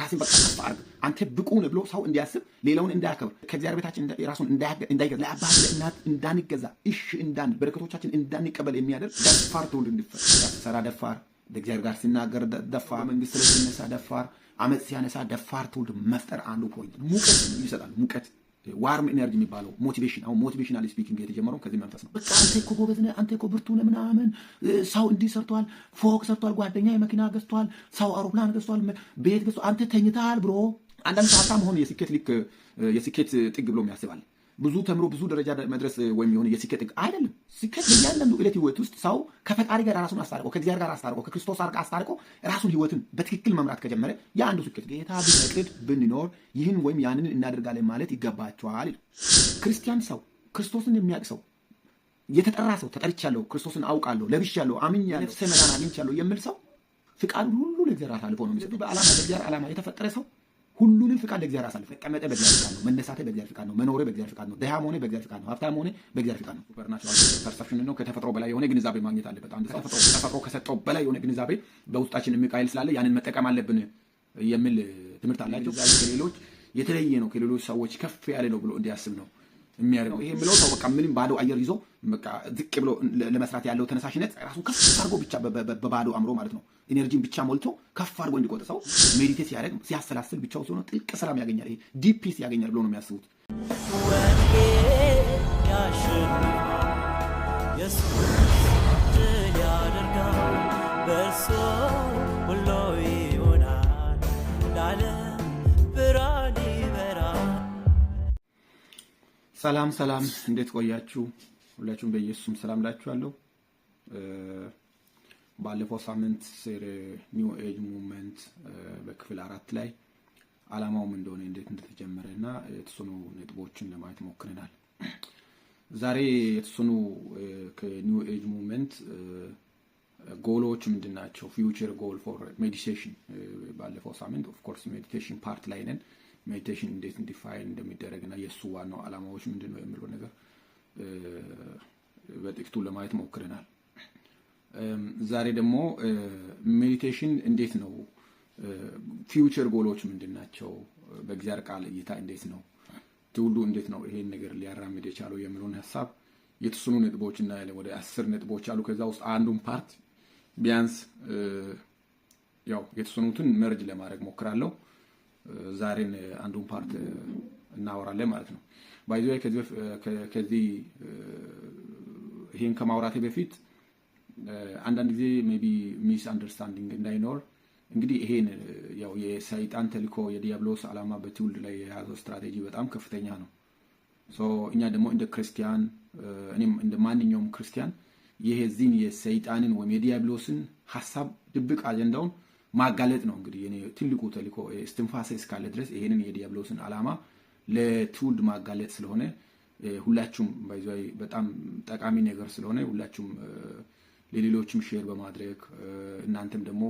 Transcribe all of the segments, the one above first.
ራስን በቃ ከፍ አድርግ አንተ ብቁ ነህ ብሎ ሰው እንዲያስብ ሌላውን እንዳያከብር ከእግዚአብሔር በታች ራሱን እንዳይገዛ ለአባት ለእናት እንዳንገዛ እሺ እንዳን በረከቶቻችን እንዳንቀበል የሚያደርግ ደፋር ትውልድ እንዲፈጠር ሰራ ደፋር ለእግዚአብሔር ጋር ሲናገር ደፋር መንግስት ላይ ሲነሳ ደፋር አመጽ ሲያነሳ ደፋር ትውልድ መፍጠር አንዱ ፖይንት ሙቀት ይሰጣል ሙቀት ዋርም ኢነርጂ የሚባለው ሞቲቬሽን አሁን ሞቲቬሽናል ስፒኪንግ የተጀመረው ከዚህ መንፈስ ነው። በቃ አንተ እኮ ጎበዝ ነህ አንተ እኮ ብርቱ ነህ ምናምን ሰው እንዲህ ሰርቷል ፎቅ ሰርቷል ጓደኛ መኪና ገዝቷል ሰው አውሮፕላን ገዝቷል ቤት ገዝቷል አንተ ተኝተሃል ብሎ አንዳንድ ሀብታም ሆነ የስኬት ልክ የስኬት ጥግ ብሎ ያስባል። ብዙ ተምሮ ብዙ ደረጃ መድረስ ወይም የሆነ የስኬት ጥግ አይደለም። ስኬት በእያንዳንዱ ዕለት ህይወት ውስጥ ሰው ከፈጣሪ ጋር ራሱን አስታርቆ ከእግዚአብሔር ጋር አስታርቆ ከክርስቶስ ጋር አስታርቆ ራሱን ህይወትን በትክክል መምራት ከጀመረ ያ አንዱ ስኬት። ጌታ ቢፈቅድ ብንኖር ይህን ወይም ያንን እናደርጋለን ማለት ይገባቸዋል። ክርስቲያን ሰው ክርስቶስን የሚያውቅ ሰው የተጠራ ሰው ተጠርቻለሁ ክርስቶስን አውቃለሁ ለብሻለሁ አምኛለሁ ነፍሴ መዳን አግኝቻለሁ የሚል ሰው ፍቃዱ ሁሉ ለእግዚአብሔር አሳልፎ ነው የሚሰጠው። በዓላማ ለእግዚአብሔር ዓላማ የተፈጠረ ሰው ሁሉንም ፍቃድ ለእግዚአብሔር አሳልፎ መቀመጠ በእግዚአብሔር ፍቃድ ነው። መነሳተ በእግዚአብሔር ፍቃድ ነው። መኖሬ በእግዚአብሔር ፍቃድ ነው። ደሃም ሆነ በእግዚአብሔር ፍቃድ ነው። ሀብታም ሆነ በእግዚአብሔር ፍቃድ ነው። ሱፐርናቹራል ፐርሰፕሽን ነው። ከተፈጥሮ በላይ የሆነ ግንዛቤ ማግኘት አለበት። አንድ ሰው ተፈጥሮ ከሰጠው በላይ የሆነ ግንዛቤ በውስጣችን የሚቃይል ስላለ ያንን መጠቀም አለብን የሚል ትምህርት አላቸው። ከሌሎች የተለየ ነው ከሌሎች ሰዎች ከፍ ያለ ነው ብሎ እንዲያስብ ነው የሚያደርገው። ይሄ ብለው ሰው በቃ ምንም ባዶ አየር ይዞ በቃ ዝቅ ብሎ ለመስራት ያለው ተነሳሽነት ራሱ ከፍ አድርጎ ብቻ በባዶ አምሮ ማለት ነው ኢነርጂን ብቻ ሞልቶ ከፍ አድርጎ እንዲቆጥ ሰው ሜዲቴት ሲያደርግ ሲያሰላስል ብቻው ሲሆን ጥልቅ ሰላም ያገኛል። ይሄ ዲፕ ፒስ ያገኛል ብሎ ነው የሚያስቡት። ሰላም ሰላም፣ እንዴት ቆያችሁ? ሁላችሁም በኢየሱስም ሰላም ላችኋለሁ። ባለፈው ሳምንት ስለ ኒው ኤጅ ሙቭመንት በክፍል 4 ላይ ዓላማውም እንደሆነ እንዴት እንደተጀመረና የተወሰኑ ነጥቦችን ለማየት ሞክረናል። ዛሬ የተወሰኑ ከኒው ኤጅ ሙቭመንት ጎሎች ምንድናቸው? ፊውቸር ጎል ፎር ሜዲቴሽን ባለፈው ሳምንት ኦፍ ኮርስ ሜዲቴሽን ፓርት ላይ ነን። ሜዲቴሽን እንዴት ዲፋይን እንደሚደረግና የሱ ዋናው ዓላማዎች ምንድነው የሚለው ነገር በጥቂቱ ለማየት ሞክረናል። ዛሬ ደግሞ ሜዲቴሽን እንዴት ነው ፊውቸር ጎሎች ምንድናቸው በእግዚአብሔር ቃል እይታ እንዴት ነው ትውልዱ እንዴት ነው ይሄን ነገር ሊያራምድ የቻለው የሚለውን ሐሳብ የተወሰኑ ነጥቦች እና ወደ 10 ነጥቦች አሉ። ከዛ ውስጥ አንዱን ፓርት ቢያንስ ያው የተወሰኑትን መርጅ ለማድረግ ሞክራለሁ። ዛሬን አንዱን ፓርት እናወራለን ማለት ነው። ባይዘው ከዚህ ይሄን ከማውራቴ በፊት አንዳንድ ጊዜ ሜቢ ሚስ አንደርስታንዲንግ እንዳይኖር እንግዲህ ይሄን ያው የሰይጣን ተልኮ የዲያብሎስ ዓላማ በትውልድ ላይ የያዘው ስትራቴጂ በጣም ከፍተኛ ነው። እኛ ደግሞ እንደ ክርስቲያን እኔም እንደ ማንኛውም ክርስቲያን ይሄ ዚን የሰይጣንን ወይም የዲያብሎስን ሐሳብ ድብቅ አጀንዳውን ማጋለጥ ነው። እንግዲህ የኔ ትልቁ ተልኮ እስትንፋሴ እስካለ ድረስ ይሄንን የዲያብሎስን ዓላማ ለትውልድ ማጋለጥ ስለሆነ ሁላችሁም ባይዘይ በጣም ጠቃሚ ነገር ስለሆነ ሁላችሁም ለሌሎችም ሼር በማድረግ እናንተም ደግሞ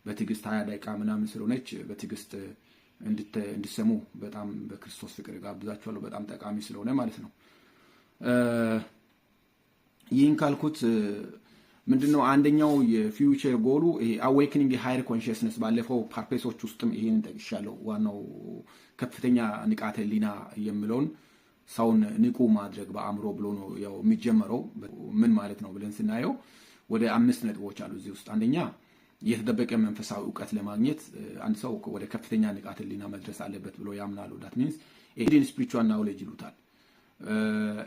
በትዕግስት 20 ደቂቃ ምናምን ስለሆነች በትዕግስት እንድትሰሙ በጣም በክርስቶስ ፍቅር ጋብዛችኋለሁ። በጣም ጠቃሚ ስለሆነ ማለት ነው። ይህን ካልኩት ምንድነው አንደኛው የፊውቸር ጎሉ ይሄ አዌክኒንግ ሃየር ኮንሺየስነስ ባለፈው ፐርፐሶች ውስጥም ይሄን ጠቅሻለሁ። ዋናው ከፍተኛ ንቃተ ህሊና የሚለውን ሰውን ንቁ ማድረግ በአእምሮ ብሎ ነው ያው የሚጀመረው። ምን ማለት ነው ብለን ስናየው ወደ 5 ነጥቦች አሉ እዚህ ውስጥ። አንደኛ የተደበቀ መንፈሳዊ ዕውቀት ለማግኘት አንድ ሰው ወደ ከፍተኛ ንቃተ ህሊና መድረስ አለበት ብሎ ያምናሉ። that means hidden spiritual knowledge ይሉታል።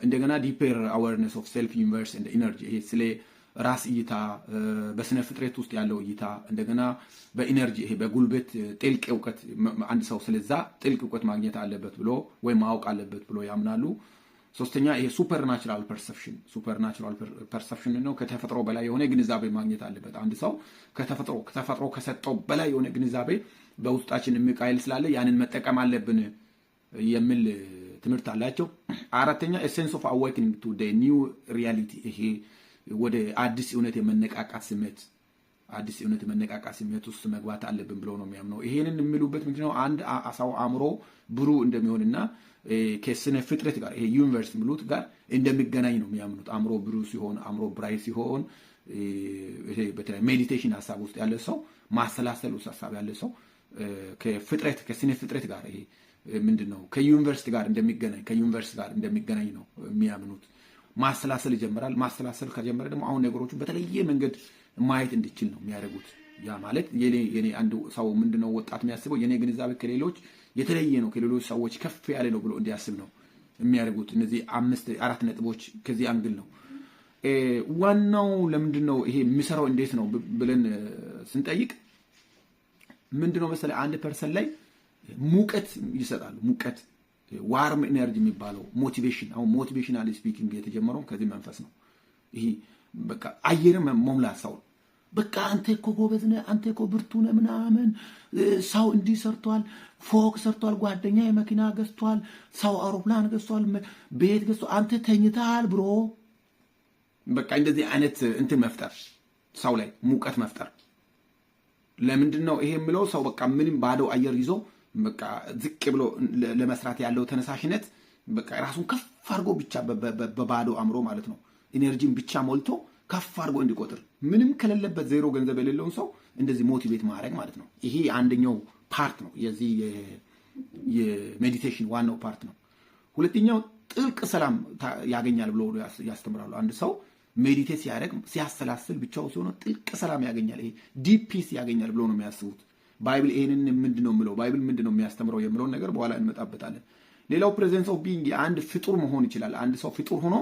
እንደገና ዲፐር አዌርነስ ኦፍ ሴልፍ ዩኒቨርስ ኤንድ ኢነርጂ ይሄ ስለ ራስ እይታ በስነ ፍጥረት ውስጥ ያለው እይታ እንደገና በኢነርጂ ይሄ በጉልበት ጥልቅ ዕውቀት አንድ ሰው ስለዛ ጥልቅ ዕውቀት ማግኘት አለበት ብሎ ወይ ማወቅ አለበት ብሎ ያምናሉ። ሶስተኛ ይሄ ሱፐርናቹራል ፐርሰፕሽን ነው። ከተፈጥሮ በላይ የሆነ ግንዛቤ ማግኘት አለበት አንድ ሰው ከተፈጥሮ ከሰጠው በላይ የሆነ ግንዛቤ በውስጣችን የሚቃይል ስላለ ያንን መጠቀም አለብን የሚል ትምህርት አላቸው። አራተኛ ኤሰንስ ኦፍ አዌክኒንግ ቱ ዘ ኒው ሪያሊቲ ይሄ ወደ አዲስ እውነት የመነቃቃት ስሜት ውስጥ መግባት አለብን ብለው ነው የሚያምነው። ይሄንን የሚሉበት ምክንያቱ አንድ ሰው አእምሮ ብሩ እንደሚሆንና ከስነ ፍጥረት ጋር ይሄ ዩኒቨርስ ብሉት ጋር እንደሚገናኝ ነው የሚያምኑት። አእምሮ ብሩ ሲሆን አእምሮ ብራይት ሲሆን ይሄ በተለይ ሜዲቴሽን ሐሳብ ውስጥ ያለ ሰው ማሰላሰል ውስጥ ሐሳብ ያለ ሰው ከፍጥረት ከስነ ፍጥረት ጋር ይሄ ምንድነው ከዩኒቨርሲቲ ጋር እንደሚገናኝ ነው የሚያምኑት። ማሰላሰል ይጀምራል። ማሰላሰል ከጀመረ ደግሞ አሁን ነገሮቹ በተለየ መንገድ ማየት እንዲችል ነው የሚያደርጉት። ያ ማለት የኔ አንዱ ሰው ምንድነው ወጣት የሚያስበው የኔ ግንዛቤ ከሌሎች የተለየ ነው፣ ከሌሎች ሰዎች ከፍ ያለ ነው ብሎ እንዲያስብ ነው የሚያደርጉት። እነዚህ 4 ነጥቦች ከዚህ አንግል ነው። ዋናው ለምንድነው ይሄ የሚሰራው እንዴት ነው ብለን ስንጠይቅ ምንድነው መሰለ አንድ ፐርሰን ላይ ሙቀት ይሰጣሉ። ሙቀት ዋርም ኤነርጂ የሚባለው ሞቲቬሽን። አሁን ሞቲቬሽናል ስፒኪንግ የተጀመረው ከዚህ መንፈስ ነው። ይሄ በቃ አየር መሙላት ሰው በቃ አንተ እኮ ጎበዝ ነህ፣ አንተ እኮ ብርቱ ነህ ምናምን፣ ሰው እንዲህ ሰርቷል፣ ፎቅ ሰርቷል፣ ጓደኛ መኪና ገዝቷል፣ ሰው አውሮፕላን ገዝቷል፣ ቤት ገዝቷል፣ አንተ ተኝተሃል ብሮ። በቃ እንደዚህ አይነት እንትን መፍጠር ሰው ላይ ሙቀት መፍጠር። ለምንድን ነው ይሄ የምለው? ሰው በቃ ምንም ባዶ አየር ይዞ በቃ ዝቅ ብሎ ለመስራት ያለው ተነሳሽነት በቃ ራሱን ከፍ አድርጎ ብቻ በባዶ አምሮ ማለት ነው ኢነርጂን ብቻ ሞልቶ ከፍ አድርጎ እንዲቆጥር ምንም ከሌለበት ዜሮ ገንዘብ የሌለውን ሰው እንደዚህ ሞቲቬት ማድረግ ማለት ነው። ይሄ አንደኛው ፓርት ነው፣ የዚህ የሜዲቴሽን ዋናው ፓርት ነው። ሁለተኛው ጥልቅ ሰላም ያገኛል ብሎ ያስተምራሉ። አንድ ሰው ሜዲቴት ሲያደርግ ሲያሰላስል ብቻው ሲሆን ጥልቅ ሰላም ያገኛል፣ ይሄ ዲፕ ፒስ ያገኛል ብሎ ነው የሚያስቡት። ባይብል ይሄንን ምንድነው የሚለው? ባይብል ምንድነው የሚያስተምረው የሚለውን ነገር በኋላ እንመጣበታለን። ሌላው ፕሬዘንስ ኦፍ ቢንግ አንድ ፍጡር መሆን ይችላል። አንድ ሰው ፍጡር ሆኖ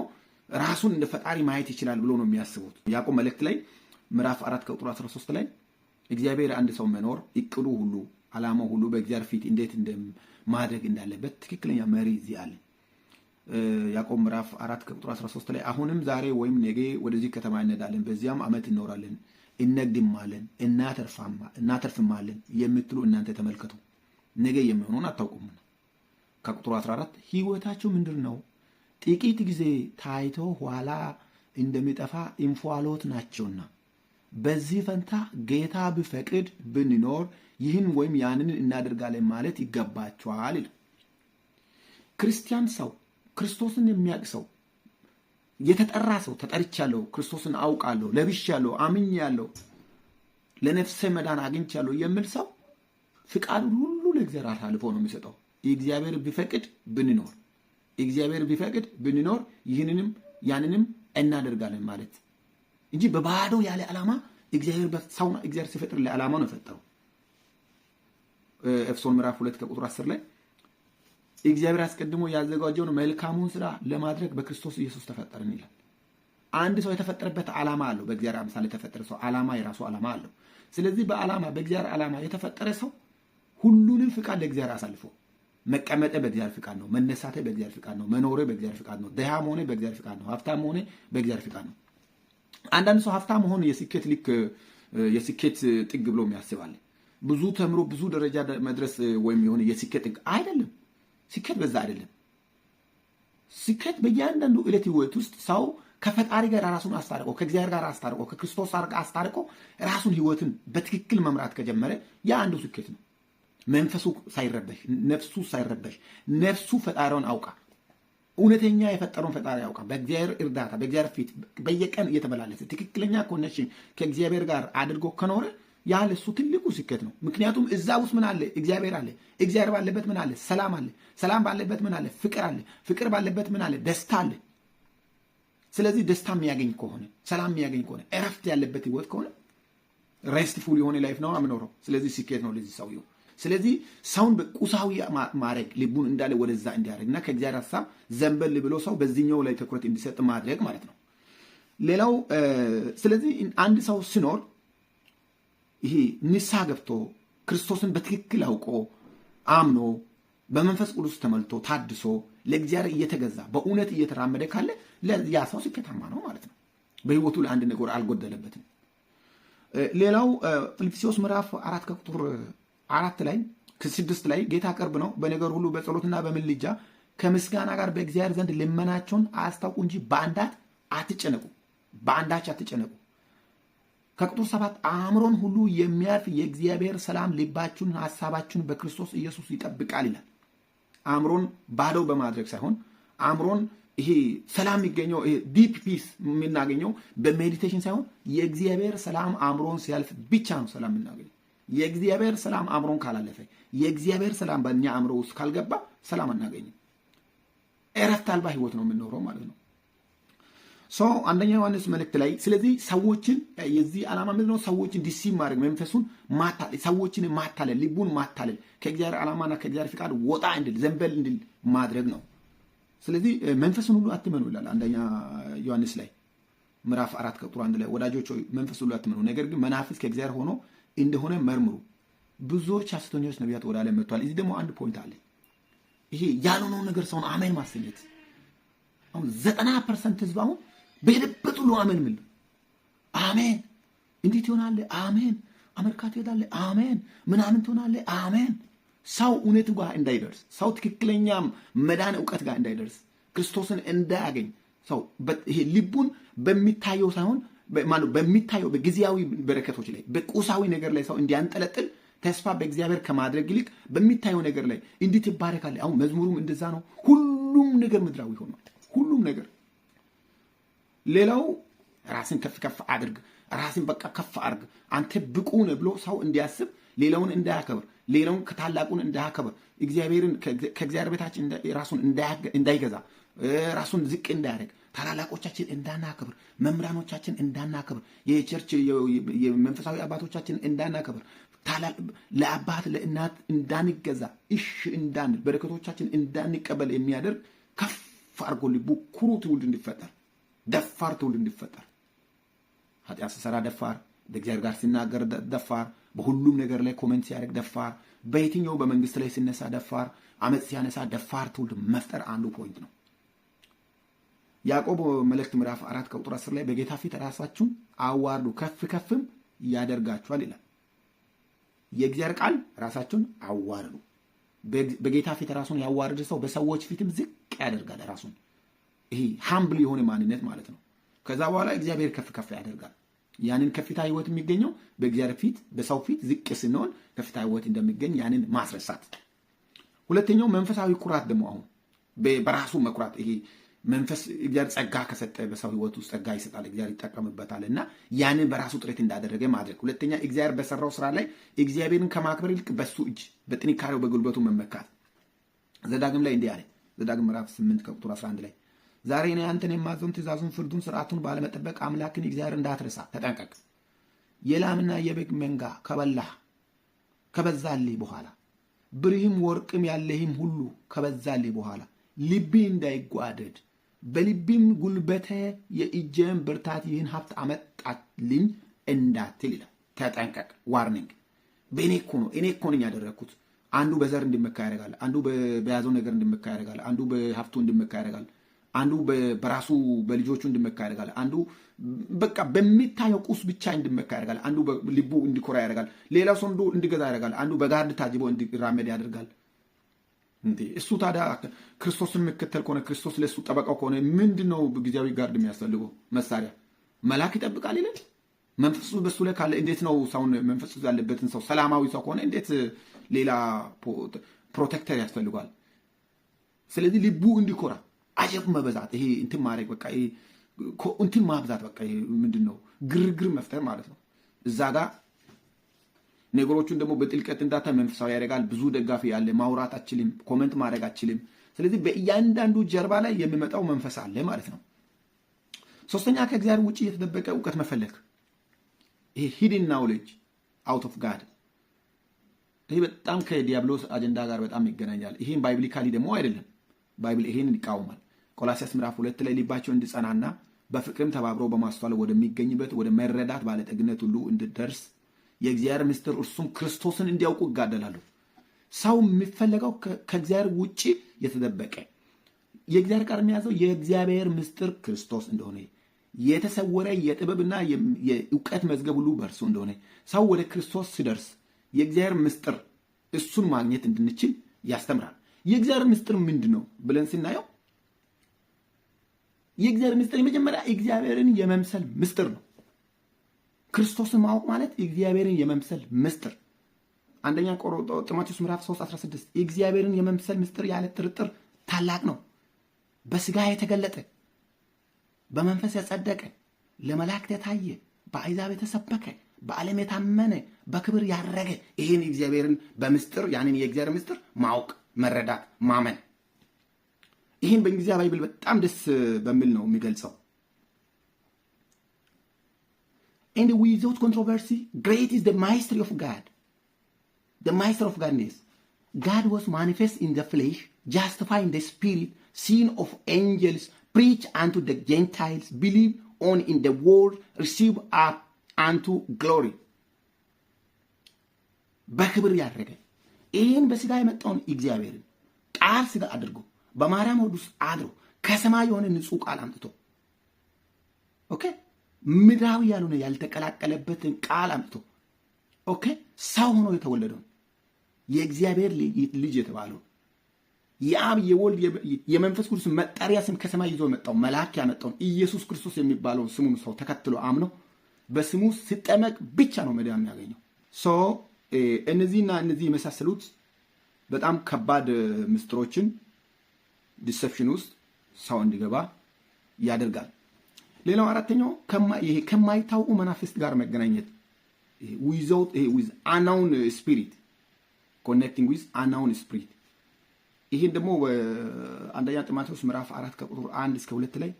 ራሱን እንደ ፈጣሪ ማየት ይችላል ብሎ ነው የሚያስቡት። ያዕቆብ መልእክት ላይ ምዕራፍ 4 ቁጥር 13 ላይ እግዚአብሔር አንድ ሰው መኖር እቅዱ ሁሉ ዓላማው ሁሉ በእግዚአብሔር ፊት እንዴት እንደማድረግ እንዳለበት ትክክለኛ መሪ እዚህ አለ። ያዕቆብ ምዕራፍ 4 ቁጥር 13 ላይ አሁንም ዛሬ ወይም ነገ ወደዚህ ከተማ እንሄዳለን፣ በዚያም ዓመት እንኖራለን፣ እነግድማለን፣ እናተርፍማለን የምትሉ እናንተ ተመልከቱ፣ ነገ የሚሆነውን አታውቁም። ከቁጥር 14 ሕይወታችሁ ምንድን ነው? ጥቂት ጊዜ ታይቶ ኋላ እንደሚጠፋ እንፋሎት ናቸውና፣ በዚህ ፈንታ ጌታ ቢፈቅድ ብንኖር ይህን ወይም ያንን እናደርጋለን ማለት ይገባቸዋል ይላል። ክርስቲያን ሰው ክርስቶስን የሚያውቅ ሰው የተጠራ ሰው ተጠርቻለሁ፣ ክርስቶስን አውቃለሁ፣ ለብሻለሁ፣ አምኛለሁ፣ ለነፍሴ መዳን አግኝቻለሁ የሚል ሰው ፍቃዱን ሁሉ ለእግዚአብሔር አሳልፎ ነው የሚሰጠው። እግዚአብሔር ቢፈቅድ ብንኖር ይህንንም ያንንም እናደርጋለን ማለት እንጂ በባዶ ያለ ዓላማ እግዚአብሔር በሰውና እግዚአብሔር ሲፈጥር ለዓላማ ነው የፈጠረው። ኤፌሶን ምዕራፍ 2 ከቁጥር 10 ላይ እግዚአብሔር አስቀድሞ ያዘጋጀውን መልካሙን ስራ ለማድረግ በክርስቶስ ኢየሱስ ተፈጠርን ይላል። አንድ ሰው የተፈጠረበት ዓላማ አለው። በእግዚአብሔር አምሳል የተፈጠረ ሰው ዓላማ የራሱ ዓላማ አለው። ስለዚህ በእግዚአብሔር ዓላማ የተፈጠረ ሰው ሁሉንም ፍቃድ ለእግዚአብሔር አሳልፎ መቀመጠ በእግዚአብሔር ፍቃድ ነው፣ መነሳተ በእግዚአብሔር ፍቃድ ነው፣ መኖሬ በእግዚአብሔር ፍቃድ ነው፣ ደሃ መሆኔ በእግዚአብሔር ፍቃድ ነው፣ ሀብታም መሆኔ በእግዚአብሔር ፍቃድ ነው። አንዳንድ ሰው ሀብታም መሆን የስኬት ጥግ ብሎ የሚያስባል። ብዙ ተምሮ ብዙ ደረጃ መድረስ ወይም የሆነ የስኬት ጥግ አይደለም። ስኬት በዛ አይደለም። ስኬት በእያንዳንዱ ዕለት ህይወት ውስጥ ሰው ከፈጣሪ ጋር ራሱን አስታርቆ ከእግዚአብሔር ጋር አስታርቆ ከክርስቶስ ጋር አስታርቆ ራሱን ህይወትን በትክክል መምራት ከጀመረ ያ አንዱ ስኬት ነው። መንፈሱ ሳይረበሽ፣ ነፍሱ ሳይረበሽ፣ ነፍሱ ፈጣሪውን አውቃ እውነተኛ የፈጠረውን ፈጣሪ አውቃ በእግዚአብሔር እርዳታ በእግዚአብሔር ፊት በየቀን እየተመላለሰ ትክክለኛ ኮኔክሽን ከእግዚአብሔር ጋር አድርጎ ከኖረ ያ ለሱ ትልቁ ስኬት ነው። ምክንያቱም እዛ ውስጥ ምን አለ? እግዚአብሔር አለ። እግዚአብሔር ባለበት ምን አለ? ሰላም አለ። ሰላም ባለበት ምን አለ? ፍቅር አለ። ፍቅር ባለበት ምን አለ? ደስታ አለ። ስለዚህ ደስታ የሚያገኝ ከሆነ ሰላም የሚያገኝ ከሆነ እረፍት ያለበት ህይወት ከሆነ ሬስትፉል የሆነ ላይፍ ነው የምኖረው። ስለዚህ ስኬት ነው ለዚህ ሰውየው። ስለዚህ ሰውን በቁሳዊ ማድረግ ልቡን እንዳለ ወደዛ እንዲያደርግና ከእግዚአብሔር ሐሳብ ዘንበል ብሎ ሰው በዚህኛው ላይ ትኩረት እንዲሰጥ ማድረግ ማለት ነው። ሌላው ስለዚህ አንድ ሰው ሲኖር ይሄ ንስሐ ገብቶ ክርስቶስን በትክክል አውቆ አምኖ በመንፈስ ቅዱስ ተመልቶ ታድሶ ለእግዚአብሔር እየተገዛ በእውነት እየተራመደ ካለ ያ ሰው ስኬታማ ነው ማለት ነው። በህይወቱ ለአንድ ነገር አልጎደለበትም። ሌላው ፊልጵስዩስ ምዕራፍ 4 ከቁጥር 4 ላይ ከ6 ላይ ጌታ ቅርብ ነው፣ በነገር ሁሉ በጸሎትና በምልጃ ከምስጋና ጋር በእግዚአብሔር ዘንድ ልመናቸውን አስታውቁ እንጂ በአንዳች አትጨነቁ። ከቁጥር 7 አእምሮን ሁሉ የሚያልፍ የእግዚአብሔር ሰላም ልባችሁን ሐሳባችሁን በክርስቶስ ኢየሱስ ይጠብቃል ይላል። አእምሮን ባዶ በማድረግ ሳይሆን አእምሮን ይሄ ሰላም የሚገኘው ይሄ ዲፕ ፒስ የምናገኘው በሜዲቴሽን ሳይሆን የእግዚአብሔር ሰላም አእምሮን ሲያልፍ ብቻ ነው ሰላም የምናገኘው። የእግዚአብሔር ሰላም አእምሮን ካላለፈ የእግዚአብሔር ሰላም በእኛ አእምሮ ውስጥ ካልገባ ሰላም አናገኝም። እረፍት አልባ ህይወት ነው የምንኖረው ማለት ነው። አንደኛ ዮሐንስ መልእክት ላይ ስለዚህ ሰዎችን የዚህ ዓላማ ምንድነው? ሰዎችን ዲሲቭ ማድረግ፣ መንፈሱን ማታለል፣ ሰዎችን ማታለል፣ ልቡን ማታለል፣ ከእግዚአብሔር ዓላማና ከእግዚአብሔር ፍቃድ ወጣ እንድል ዘንበል እንድል ማድረግ ነው። ስለዚህ መንፈስን ሁሉ አትመኑ ይላል አንደኛ ዮሐንስ ላይ ምዕራፍ 4 ቁጥር 1 ላይ ወዳጆች ሆይ መንፈስ ሁሉ አትመኑ፣ ነገር ግን መናፍስት ከእግዚአብሔር ሆኖ እንደሆነ መርምሩ፣ ብዙዎች ሐሰተኞች ነቢያት ወደ ዓለም መጥተዋል። እዚህ ደግሞ አንድ ፖይንት አለ። ይሄ ያልሆነው ነገር ሰውን አሜን ማሰኘት። አሁን 90% ህዝብ አሁን በሄደበት ሁሉ አሜን ምን አሜን፣ እንዴት ይሆናል? አሜን፣ አሜሪካ ትሄዳለህ? አሜን፣ ምናምን ትሆናለህ? አሜን። ሰው እውነት ጋር እንዳይደርስ፣ ሰው ትክክለኛ መዳን እውቀት ጋር እንዳይደርስ፣ ክርስቶስን እንዳያገኝ ሰው ይሄ ልቡን በሚታየው ሳይሆን በሚታየው በጊዜያዊ በረከቶች ላይ በቁሳዊ ነገር ላይ ሰው እንዲያንጠለጥል ተስፋ በእግዚአብሔር ከማድረግ ይልቅ በሚታየው ነገር ላይ እንዴት ይባረካል። አሁን መዝሙሩም እንደዛ ነው። ሁሉም ነገር ምድራዊ ሆኗል። ሁሉም ነገር ሌላው ራስን ከፍ አድርግ፣ ራስን በቃ ከፍ አድርግ፣ አንተ ብቁ ነህ ብሎ ሰው እንዲያስብ፣ ሌላውን እንዳያከብር፣ ሌላውን ከታላቁን እንዳያከብር፣ እግዚአብሔርን ከእግዚአብሔር በታች ራሱን እንዳይገዛ፣ ራሱን ዝቅ እንዳያደርግ፣ ታላላቆቻችን እንዳናከብር፣ መምህራኖቻችን እንዳናከብር፣ የቸርች የመንፈሳዊ አባቶቻችን እንዳናከብር፣ ለአባት ለእናት እንዳንገዛ፣ እሺ እንዳንል፣ በረከቶቻችን እንዳንቀበል የሚያደርግ ከፍ አድርጎ ልቡ ኩሩ ትውልድ እንዲፈጠር፣ ደፋር ትውልድ እንዲፈጠር፣ ኃጢአት ሲሰራ ደፋር፣ በእግዚአብሔር ጋር ሲናገር ደፋር፣ በሁሉም ነገር ላይ ኮሜንት ሲያደርግ ደፋር፣ በየትኛው በመንግስት ላይ ሲነሳ ደፋር፣ አመፅ ሲያነሳ ደፋር ትውልድ መፍጠር አንዱ ፖይንት ነው። ያዕቆብ መልእክት ምዕራፍ 4 ቁጥር 10 ላይ በጌታ ፊት ራሳችሁን አዋርዱ ከፍ ከፍም ያደርጋችኋል ይላል። የእግዚአብሔር ቃል ራሳችሁን አዋርዱ። በጌታ ፊት ራሱን ያዋርድ ሰው በሰዎች ፊትም ዝቅ ያደርጋል ራሱን። ይሄ ሃምብል የሆነ ማንነት ማለት ነው። ከዛ በኋላ እግዚአብሔር ከፍ ከፍ ያደርጋል። ያንን ከፍታ ህይወት የሚገኘው በእግዚአብሔር ፊት በሰው ፊት ዝቅ ስንሆን ከፍታ ህይወት እንደሚገኝ ያንን ማስረሳት። ሁለተኛው መንፈሳዊ ኩራት ደግሞ አሁን በራሱ መኩራት። ይሄ መንፈስ እግዚአብሔር ጸጋ ከሰጠ በሰው ህይወት ውስጥ ጸጋ ይሰጣል፣ እግዚአብሔር ይጠቀምበታልና ያንን በራሱ ጥረት እንዳደረገ ማድረግ። ሁለተኛ እግዚአብሔር በሰራው ስራ ላይ እግዚአብሔርን ከማክበር ይልቅ በሱ እጅ በጥንካሬው በጉልበቱ መመካት። ዘዳግም ላይ እንዲህ አለ። ዘዳግም ምዕራፍ 8 ቁጥር 11 ላይ ዛሬ እኔ አንተን የማዘውን ትእዛዙን፣ ፍርዱን፣ ስርዓቱን ባለመጠበቅ አምላክን እግዚአብሔር እንዳትረሳ ተጠንቀቅ። የላምና የበግ መንጋ ከበዛልህ በኋላ ብርህም ወርቅም ያለህም ሁሉ ከበዛልህ በኋላ ልቢ እንዳይጓደድ በልቢም ጉልበቴ የእጄን ብርታት ይህን ሀብት አመጣልኝ እንዳትል ይላል። ተጠንቀቅ። ዋርኒንግ። በእኔ እኮ ነኝ ያደረግኩት። አንዱ በዘር እንዲመካ ያደርጋል፣ አንዱ በያዘው ነገር እንዲመካ ያደርጋል፣ አንዱ በሀብቱ እንዲመካ ያደርጋል፣ አንዱ በራሱ በልጆቹ እንዲመካ ያደርጋል፣ አንዱ በቃ በሚታየው ቁስ ብቻ እንዲመካ ያደርጋል፣ አንዱ ልቡ እንዲኮራ ያደርጋል፣ ሌላው ሰው እንዲገዛ ያደርጋል፣ አንዱ በጋርድ ታጅቦ እንዲራመድ ያደርጋል። እሱ ታዲያ ክርስቶስን የሚከተል ከሆነ ክርስቶስ ለሱ ጠበቃው ከሆነ ምንድነው ጊዜያዊ ጋርድ የሚያስፈልገው? መሳሪያ መልአክ ይጠብቃል ይላል። መንፈሱ በሱ ላይ ካለ እንዴት ነው ሰውን መንፈሱ ያለበትን ሰው ሰላማዊ ሰው ከሆነ እንዴት ሌላ ፕሮቴክተር ያስፈልጋል? ስለዚህ ልቡ እንዲኮራ አጀብ መበዛት፣ ይሄ እንትን ማድረግ በቃ ይሄ እንትን ማብዛት በቃ ይሄ ምንድነው ግርግር መፍጠር ማለት ነው። እዛ ጋር ነገሮቹን ደግሞ በጥልቀት እንዳታ መንፈሳዊ ያደርጋል። ብዙ ደጋፊ ያለ ማውራት አችልም፣ ኮሜንት ማድረግ አችልም። ስለዚህ በእያንዳንዱ ጀርባ ላይ የሚመጣው መንፈስ አለ ማለት ነው። ሶስተኛ ከእግዚአብሔር ውጪ የተደበቀ እውቀት መፈለግ፣ ይሄ ሂድን ናውሌጅ አውት ኦፍ ጋድ። ይሄ በጣም ከዲያብሎስ አጀንዳ ጋር በጣም ይገናኛል። ይሄን ባይብሊካሊ ደግሞ አይደለም። ባይብል ይሄን ይቃወማል። ቆላስይስ ምዕራፍ 2 ላይ ልባቸው እንዲጸናና በፍቅርም ተባብረው በማስተዋል ወደሚገኝበት ወደ መረዳት ባለጠግነት ሁሉ እንድደርስ የእግዚአብሔር ምስጢር እርሱም ክርስቶስን እንዲያውቁ ይጋደላሉ። ሰው የሚፈለገው ከእግዚአብሔር ውጪ የተደበቀ የእግዚአብሔር ቃል የሚያዘው የእግዚአብሔር ምስጢር ክርስቶስ እንደሆነ፣ የተሰወረ የጥበብና የእውቀት መዝገብ ሁሉ በእርሱ እንደሆነ፣ ሰው ወደ ክርስቶስ ሲደርስ የእግዚአብሔር ምስጢር እሱን ማግኘት እንድንችል ያስተምራል። የእግዚአብሔር ምስጢር ምንድን ነው ብለን ስናየው የእግዚአብሔር ምስጢር የመጀመሪያ እግዚአብሔርን የመምሰል ምስጢር ነው። ክርስቶስን ማወቅ ማለት እግዚአብሔርን የመምሰል ምስጢር። አንደኛ ጢሞቴዎስ ምዕራፍ 3:16 እግዚአብሔርን የመምሰል ምስጢር ያለ ጥርጥር ታላቅ ነው። በስጋ የተገለጠ በመንፈስ የጸደቀ ለመላእክት የታየ በአሕዛብ የተሰበከ በዓለም የታመነ በክብር ያረገ ይህን እግዚአብሔርን በምስጢር ያንን የእግዚአብሔር ምስጢር ማወቅ፣ መረዳት፣ ማመን። ይህን በእንግሊዝኛ ባይብል በጣም ደስ በሚል ነው የሚገልጸው። And without controversy, great is the mystery of God. The mystery of godness. God was manifest in the flesh, justifying the spirit, seen of angels, preached unto the Gentiles, believed on in the world, received up unto glory. በክብር ያረገ ይህን በስጋ የመጣውን እግዚአብሔርን ቃል ስጋ አድርጎ በማርያም ሆድ ውስጥ አድሮ ከሰማይ የሆነ ንጹህ ቃል አምጥቶ ኦኬ ምድራዊ ያልሆነ ያልተቀላቀለበትን ቃል አምጥቶ ኦኬ ሰው ሆኖ የተወለደው የእግዚአብሔር ልጅ የተባለው የአብ የወልድ የመንፈስ ቅዱስ መጠሪያ ስም ከሰማይ ይዞ መጣው መልአክ ያመጣው ኢየሱስ ክርስቶስ የሚባለው ስሙን ሰው ተከትሎ አምኖ በስሙ ሲጠመቅ ብቻ ነው መዳን የሚያገኘው። ሶ እነዚህና እነዚህ የመሳሰሉት በጣም ከባድ ምስጢሮችን ዲሰፕሽን ውስጥ ሰው እንዲገባ ያደርጋል። ሌላው አራተኛው ከማይታወቁ መናፍስት ጋር መገናኘት with unknown spirit connecting with unknown spirit። ይሄን ደግሞ አንደኛ ጢሞቴዎስ ምዕራፍ 4 ከቁጥር 1 እስከ 2 ላይ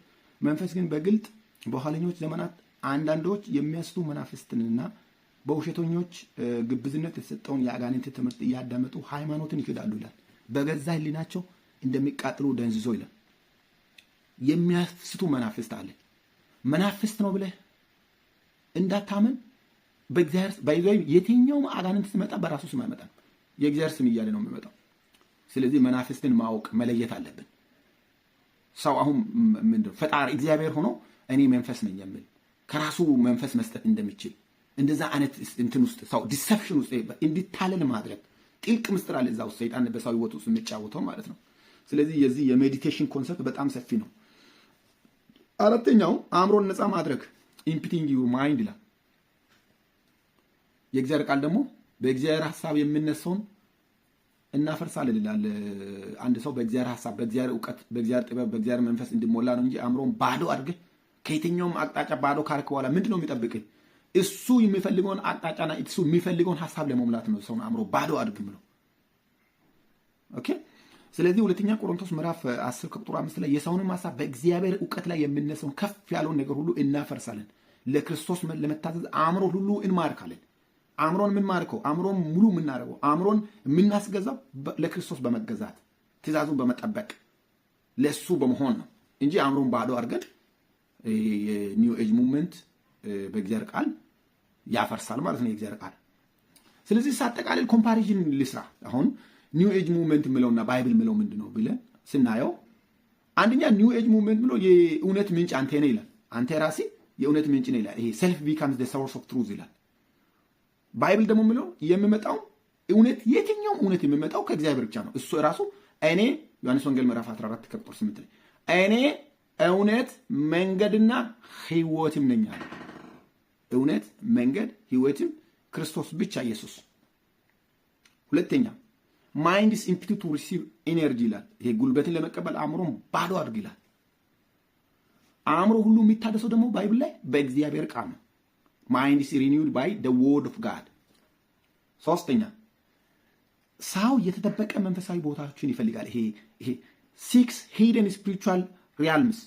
መንፈስ ግን በግልጥ በኋለኞች ዘመናት አንዳንዶች የሚያስቱ መናፍስትንና በውሸተኞች ግብዝነት የተሰጠውን የአጋንንት ትምህርት እያዳመጡ ሃይማኖትን ይክዳሉ ይላል። በገዛ ሕሊናቸው እንደሚቃጥሉ ደንዝዞ ይላል። የሚያስቱ መናፍስት አለ። መናፍስት ነው ብለህ እንዳታመን በእግዚአብሔር ባይዘይ የትኛው አጋንንት ሲመጣ በራሱ ስም አይመጣም። የእግዚአብሔር ስም እያለ ነው የሚመጣው። ስለዚህ መናፍስትን ማወቅ መለየት አለብን። ሰው አሁን ምንድነው ፈጣሪ እግዚአብሔር ሆኖ እኔ መንፈስ ነኝ የሚል ከራሱ መንፈስ መስጠት እንደሚችል እንደዛ አይነት እንትን ውስጥ ሰው ዲሰፕሽን ውስጥ እንዲታለል ማድረግ ጥልቅ ምስጢር አለ እዛ ውስጥ ሰይጣን በሰው ህይወት ውስጥ የሚጫወተው ማለት ነው። ስለዚህ የዚህ የሜዲቴሽን ኮንሰፕት በጣም ሰፊ ነው። አራተኛው አእምሮን ነፃ ማድረግ ኢምፒቲንግ ዩር ማይንድ ይላል። የእግዚአብሔር ቃል ደግሞ በእግዚአብሔር ሐሳብ የምነሳውን እናፈርሳለን ይላል። አንድ ሰው በእግዚአብሔር ሐሳብ፣ በእግዚአብሔር ዕውቀት፣ በእግዚአብሔር ጥበብ፣ በእግዚአብሔር መንፈስ እንዲሞላ ነው እንጂ አእምሮን ባዶ አድርገህ ከየትኛውም አቅጣጫ ባዶ ካርክ በኋላ ምንድነው የሚጠብቅህ? እሱ የሚፈልገውን አቅጣጫና እሱ የሚፈልገውን ሐሳብ ለመሙላት ነው ሰውን አእምሮ ባዶ አድርግ ብሎ። ኦኬ። ስለዚህ ሁለተኛ ቆሮንቶስ ምዕራፍ 10 ከቁጥር 5 ላይ የሰውንም ሐሳብ በእግዚአብሔር ዕውቀት ላይ የምነሳውን ከፍ ያለውን ነገር ሁሉ እናፈርሳለን፣ ለክርስቶስ ለመታዘዝ አእምሮ ሁሉ እንማርካለን። አእምሮን ምን ማርከው? አእምሮን ሙሉ የምናደርገው አእምሮን የምናስገዛው ለክርስቶስ በመገዛት ትእዛዙን በመጠበቅ ለሱ በመሆን ነው እንጂ አእምሮን ባዶ አድርገን ኒው ኤጅ ሙቭመንት በእግዚአብሔር ቃል ያፈርሳል ማለት ነው የእግዚአብሔር ቃል። ስለዚህ ሳጠቃልል ኮምፓሪዥን ልስራ። አሁን ኒው ኤጅ ሙቭመንት ምለውና ባይብል ምለው ምንድነው ብለን ስናየው አንደኛ ኒው ኤጅ ሙቭመንት ምለው የእውነት ምንጭ አንተ ነህ ይላል። አንተ ራሴ የእውነት ምንጭ ነህ ይላል። ይሄ self becomes the source of truth ይላል። ባይብል ደግሞ ምለው የሚመጣው እውነት የትኛውም እውነት የሚመጣው ከእግዚአብሔር ብቻ ነው። እሱ ራሱ እኔ ዮሐንስ ወንጌል ምዕራፍ 14 ከቁጥር 8 ላይ እኔ እውነት መንገድና ህይወትም ነኝ አለ። እውነት መንገድ ህይወትም ክርስቶስ ብቻ ኢየሱስ። ሁለተኛ ማይንድ ኢዝ ኢምፕቲ ቱ ሪሲቭ ኤነርጂ ይላል። ይሄ ጉልበትን ለመቀበል አእምሮን ባዶ አድርግ ይላል። አእምሮ ሁሉ የሚታደሰው ደግሞ ባይብል ላይ በእግዚአብሔር ቃል ነው። ማይንድ ኢዝ ሪኒውድ ባይ ዘ ወርድ ኦፍ ጋድ። ሶስተኛ ሰው የተደበቀ መንፈሳዊ ቦታዎችን ይፈልጋል። ይሄ ሲክስ ሂደን ስፒሪቹዋል ሪያልምስ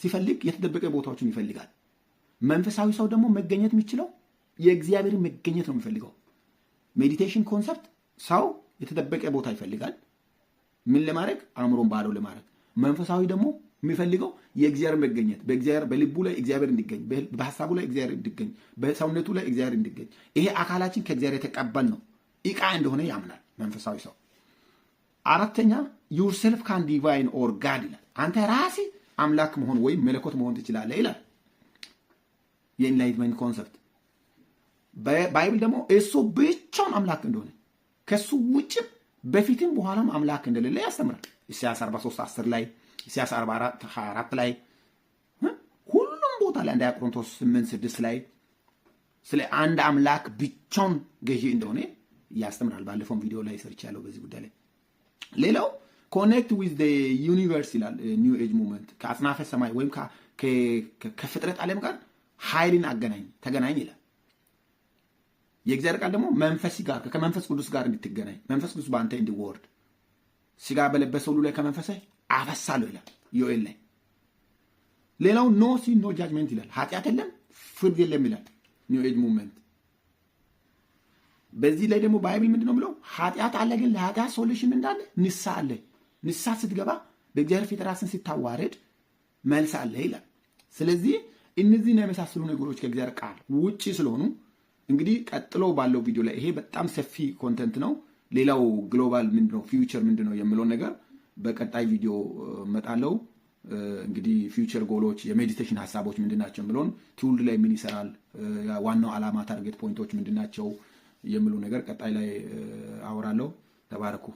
ሲፈልግ የተደበቀ ቦታዎችን ይፈልጋል። መንፈሳዊ ሰው ደግሞ መገኘት የሚችለው የእግዚአብሔር መገኘት ነው የሚፈልገው። ሜዲቴሽን ኮንሰፕት ሰው የተደበቀ ቦታ ይፈልጋል። ምን ለማድረግ? አእምሮን ባዶ ለማድረግ። መንፈሳዊ ደግሞ የሚፈልገው የእግዚአብሔር መገኘት፣ በእግዚአብሔር በልቡ ላይ እግዚአብሔር እንዲገኝ፣ በሐሳቡ ላይ እግዚአብሔር እንዲገኝ፣ በሰውነቱ ላይ እግዚአብሔር እንዲገኝ። ይሄ አካላችን ከእግዚአብሔር የተቀበል ነው ዕቃ እንደሆነ ያምናል መንፈሳዊ ሰው። አራተኛ yourself can divine or God ይላል። አንተ ራሴ አምላክ መሆን ወይም መለኮት መሆን ትችላለህ ይላል የኢንላይትመንት ኮንሰፕት። ባይብል ደግሞ እሱ ብቻውን አምላክ እንደሆነ ከሱ ውጭ በፊትም በኋላም አምላክ እንደሌለ ያስተምራል። ኢሳይያስ 43:10 ላይ፣ ኢሳይያስ 44:24 ላይ፣ ሁሉም ቦታ ላይ አንደኛ ቆሮንቶስ 8:6 ላይ ስለ አንድ አምላክ ብቻውን ገዢ እንደሆነ ያስተምራል። ባለፈው ቪዲዮ ላይ ሰርች ያለው በዚህ ጉዳይ ላይ። ሌላው ኮኔክት ዊዝ ዘ ዩኒቨርስ ይላል ኒው ኤጅ ሙቭመንት። ከአጽናፈ ሰማይ ወይም ከፍጥረት ዓለም ጋር ኃይልን ተገናኝ ይላል። የእግዚአብሔር ቃል ደግሞ መንፈስ ጋር ከመንፈስ ቅዱስ ጋር እንድትገናኝ መንፈስ ቅዱስ በአንተ እንዲወርድ ስጋ በለበሰ ሁሉ ላይ ከመንፈስህ አፈሳለሁ ይላል ዮኤል ላይ። ሌላው ኖ ሲን ኖ ጃጅመንት ይላል። ኃጢአት የለም ፍርድ የለም ይላል ኒው ኤጅ ሙቭመንት። በዚህ ላይ ደግሞ ባይብል ምንድነው ብለው ኃጢአት አለ ግን ለኃጢአት ሶሉሽን እንዳለ ንስሐ አለ። ንስሐ ስትገባ በእግዚአብሔር ፊት ራስን ስታዋረድ መልስ አለ ይላል። ስለዚህ እነዚህን የመሳሰሉ ነገሮች ከእግዚአብሔር ቃል ውጪ ስለሆኑ እንግዲህ ቀጥሎ ባለው ቪዲዮ ላይ ይሄ በጣም ሰፊ ኮንተንት ነው። ሌላው ግሎባል ምንድነው ፊውቸር ምንድነው የሚለው ነገር በቀጣይ ቪዲዮ መጣለው። እንግዲህ ፊውቸር ጎሎች የሜዲቴሽን ሐሳቦች ምንድናቸው የሚለውን ትውልድ ላይ ምን ይሰራል፣ ዋናው ዓላማ ታርጌት ፖይንቶች ምንድናቸው የሚሉ ነገር ቀጣይ ላይ አወራለሁ። ተባረኩ።